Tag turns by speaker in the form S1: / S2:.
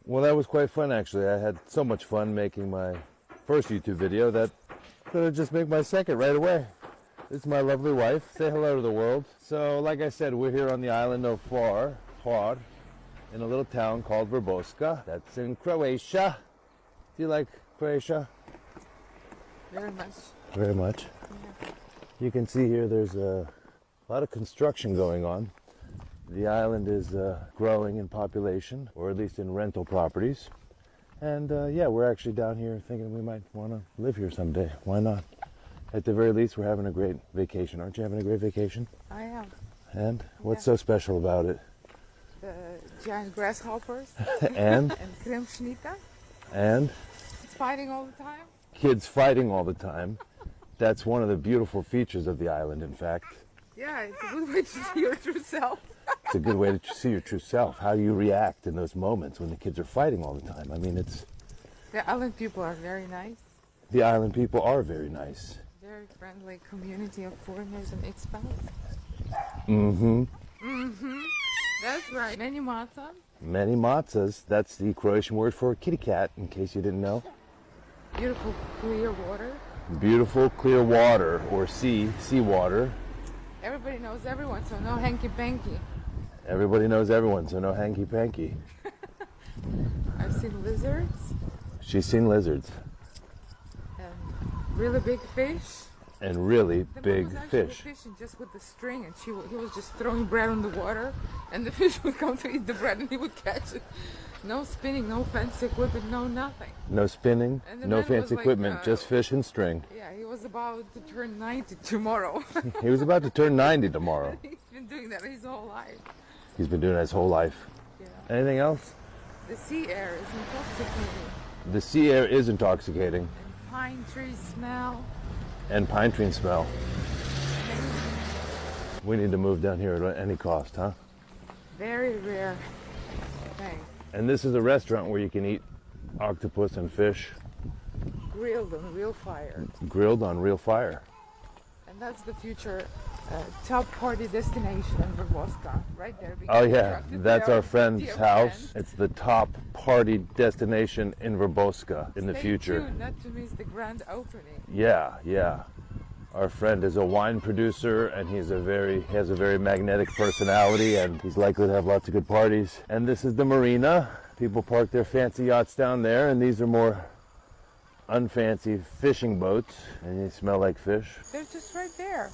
S1: Well, that was quite fun, actually. I had so much fun making my first YouTube video that I'm going to just make my second right away. This is my lovely wife. Say hello to the world. So, like I said, we're here on the island of Hvar, in a little town called Vrboska. That's in Croatia. Do you like Croatia?
S2: Very much.
S1: Very much.
S2: Yeah.
S1: You can see here there's a lot of construction going on. The island is growing in population, or at least in rental properties. And yeah, we're actually down here thinking we might want to live here someday. Why not? At the very least, we're having a great vacation. Aren't you having a great vacation?
S2: I am.
S1: And what's so special about it?
S2: The giant grasshoppers.
S1: And?
S2: And krimsnita.
S1: And?
S2: Fighting all the time.
S1: Kids fighting all the time. That's one of the beautiful features of the island, in fact.
S2: Yeah, it's a good way to see your true self.
S1: It's a good way to see your true self. How do you react in those moments when the kids are fighting all the time? I mean, it's...
S2: The island people are very nice.
S1: The island people are very nice.
S2: Very friendly community of foreigners and expats.
S1: Mm-hmm.
S2: Mm-hmm. That's right. Many matzahs.
S1: Many matzahs. That's the Croatian word for kitty cat, in case you didn't know.
S2: Beautiful clear water.
S1: Beautiful clear water, or sea water.
S2: Everybody knows everyone, so no hanky-panky.
S1: Everybody knows everyone, so no hanky-panky.
S2: I've seen lizards.
S1: She's seen lizards.
S2: And really big fish.
S1: And really
S2: The
S1: big
S2: man was actually
S1: fish.
S2: fishing just with the string, and he was just throwing bread on the water, and the fish would come to eat the bread, and he would catch it. No spinning, no fancy equipment, no nothing.
S1: No spinning,
S2: And the
S1: no
S2: man was
S1: fancy
S2: like,
S1: equipment, just fish and string.
S2: Yeah, he was about to turn 90 tomorrow.
S1: He was about to turn 90 tomorrow.
S2: He's been doing that his whole life.
S1: He's been doing it his whole life.
S2: Yeah.
S1: Anything else?
S2: The sea air is intoxicating.
S1: The sea air is intoxicating.
S2: And pine tree smell.
S1: And pine tree smell. We need to move down here at any cost, huh?
S2: Very rare thing.
S1: And this is a restaurant where you can eat octopus and fish
S2: Grilled on real fire.
S1: grilled on real fire.
S2: And that's the future top party destination in Vrboska, right there.
S1: Oh yeah,
S2: constructed
S1: that's
S2: there.
S1: our friend's
S2: Dear
S1: house.
S2: friend.
S1: It's the top party destination in Vrboska in the
S2: Stay
S1: future.
S2: tuned not to miss the grand opening.
S1: Yeah. Our friend is a wine producer, and he has a very magnetic personality, and he's likely to have lots of good parties. And this is the marina. People park their fancy yachts down there, and these are more unfancy fishing boats, and they smell like fish.
S2: They're just right there.